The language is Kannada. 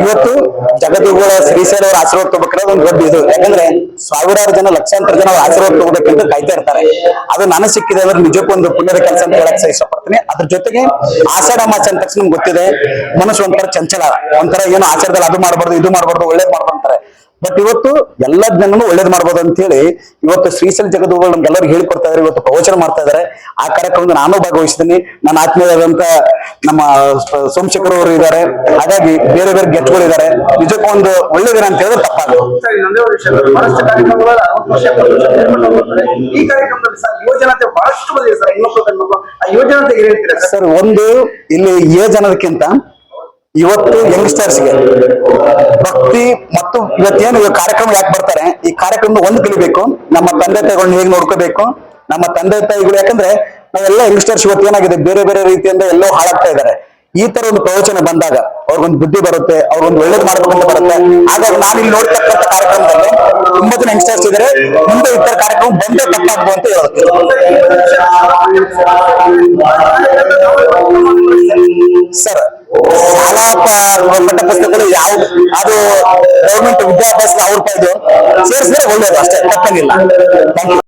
ಇವತ್ತು ಜಗದ್ಗುರುಗಳ ಶ್ರೀಶೈಲ ಅವರ ಆಶೀರ್ವಾದ ತಗೋಬೇಕಾದ್ರೆ ಒಂದು ದೊಡ್ಡ ಇದು. ಯಾಕಂದ್ರೆ ಸಾವಿರಾರು ಜನ ಲಕ್ಷಾಂತರ ಜನ ಅವ್ರ ಆಶೀರ್ವಾದ ತಗೋಬೇಕಂತ ಕಾಯ್ತಾ ಇರ್ತಾರೆ. ಅದು ನನಗೆ ಸಿಕ್ಕಿದೆ ಅಂದ್ರೆ ನಿಜಕ್ಕೂ ಒಂದು ಪುಣ್ಯದ ಕೆಲಸ ಅಂತ ಹೇಳಕ್ ಇಷ್ಟಪಡ್ತೀನಿ. ಅದ್ರ ಜೊತೆಗೆ ಆಷಾಢ ಮಾಸ ಅಂದ ತಕ್ಷಣ ನಿಮ್ಗೆ ಗೊತ್ತಿದೆ, ಮನಸ್ಸು ಒಂಥರ ಚಂಚಲ, ಒಂಥರ ಏನು ಆಚಾರದಲ್ಲಿ ಅದು ಮಾಡ್ಬಾರ್ದು ಇದು ಮಾಡ್ಬಾರ್ದು ಒಳ್ಳೇದ್ ಮಾಡ್ಬಾರ್ದು ಅಂತಾರೆ. ಬಟ್ ಇವತ್ತು ಎಲ್ಲ ಜನನು ಒಳ್ಳೇದ್ ಮಾಡ್ಬೋದು ಅಂತ ಹೇಳಿ ಇವತ್ತು ಶ್ರೀಶೈಲ ಜಗದ್ಗುರುಗಳು ನಮ್ಗೆಲ್ಲರಿಗೂ ಹೇಳ್ಕೊಡ್ತಾ ಇದಾರೆ. ಇವತ್ತು ಪ್ರವಚನ ಮಾಡ್ತಾ ಇದಾರೆ. ಆ ಕಾರ್ಯಕ್ರಮದಲ್ಲಿ ನಾನು ಭಾಗವಹಿಸ್ತೀನಿ. ನನ್ನ ಆತ್ಮೀಯರಾದಂತ ನಮ್ಮ ಸೋಮಶೇಖರ್ ಅವರು ಇದ್ದಾರೆ. ಹಾಗಾಗಿ ಬೇರೆ ಬೇರೆ ಗೆಟ್ಗಳು ಇದ್ದಾರೆ. ನಿಜಕ್ಕೂ ಒಂದು ಒಳ್ಳೆ ದಿನ ಅಂತ ಹೇಳಿದ್ರೆ ತಪ್ಪಾಗಲ್ಲ. ಸರ್, ಒಂದು ಇಲ್ಲಿ ಏಜ್ ಅನ್ನೋದಕ್ಕಿಂತ ಇವತ್ತು ಯಂಗ್ಸ್ಟರ್ಸ್ಗೆ ಭಕ್ತಿ ಮತ್ತು ಇವತ್ತೇನು ಕಾರ್ಯಕ್ರಮ ಯಾಕೆ ಬರ್ತಾರೆ, ಈ ಕಾರ್ಯಕ್ರಮದ ಒಂದು ಕಲಿಬೇಕು. ನಮ್ಮ ತಂದೆ ತಾಯಿಗಳನ್ನ ಹೇಗೆ ನೋಡ್ಕೋಬೇಕು, ನಮ್ಮ ತಂದೆ ತಾಯಿಗಳು, ಯಾಕಂದ್ರೆ ನಾವೆಲ್ಲ ಯಂಗ್ಸ್ಟರ್ಸ್ ಇವತ್ತು ಏನಾಗಿದೆ ಬೇರೆ ಬೇರೆ ರೀತಿಯಿಂದ ಎಲ್ಲೋ ಹಾಳಾಗ್ತಾ ಇದ್ದಾರೆ. ಈ ತರ ಒಂದು ಪ್ರವಚನ ಬಂದಾಗ ಅವ್ರಿಗೊಂದು ಬುದ್ಧಿ ಬರುತ್ತೆ, ಅವ್ರಿಗೊಂದು ಒಳ್ಳೇದು ಮಾಡ್ಬೇಕಂತ ಬರುತ್ತೆ. ಹಾಗಾಗಿ ನಾನು ಇಲ್ಲಿ ನೋಡ್ತಕ್ಕಂಥ ಕಾರ್ಯಕ್ರಮದಲ್ಲಿ ತುಂಬಾ ಜನ ಯಂಗ್ಸ್ಟರ್ಸ್ ಇದ್ದಾರೆ. ಮುಂದೆ ಇತರ ಕಾರ್ಯಕ್ರಮ ಬಂದೇ ತಪ್ಪಾಗ್ಬೋದು ಅಂತ ಹೇಳುತ್ತೆ ಸರ್. ಶಾಲಾ ಪಠ್ಯ ಪುಸ್ತಕಗಳು ಯಾವ ಅದು ಗೌರ್ಮೆಂಟ್ ವಿದ್ಯಾಭ್ಯಾಸದ ಅವ್ರ ಸೇರಿಸಿದ್ರೆ ಒಳ್ಳೇದು, ಅಷ್ಟೇ, ತಪ್ಪಂಗಿಲ್ಲ.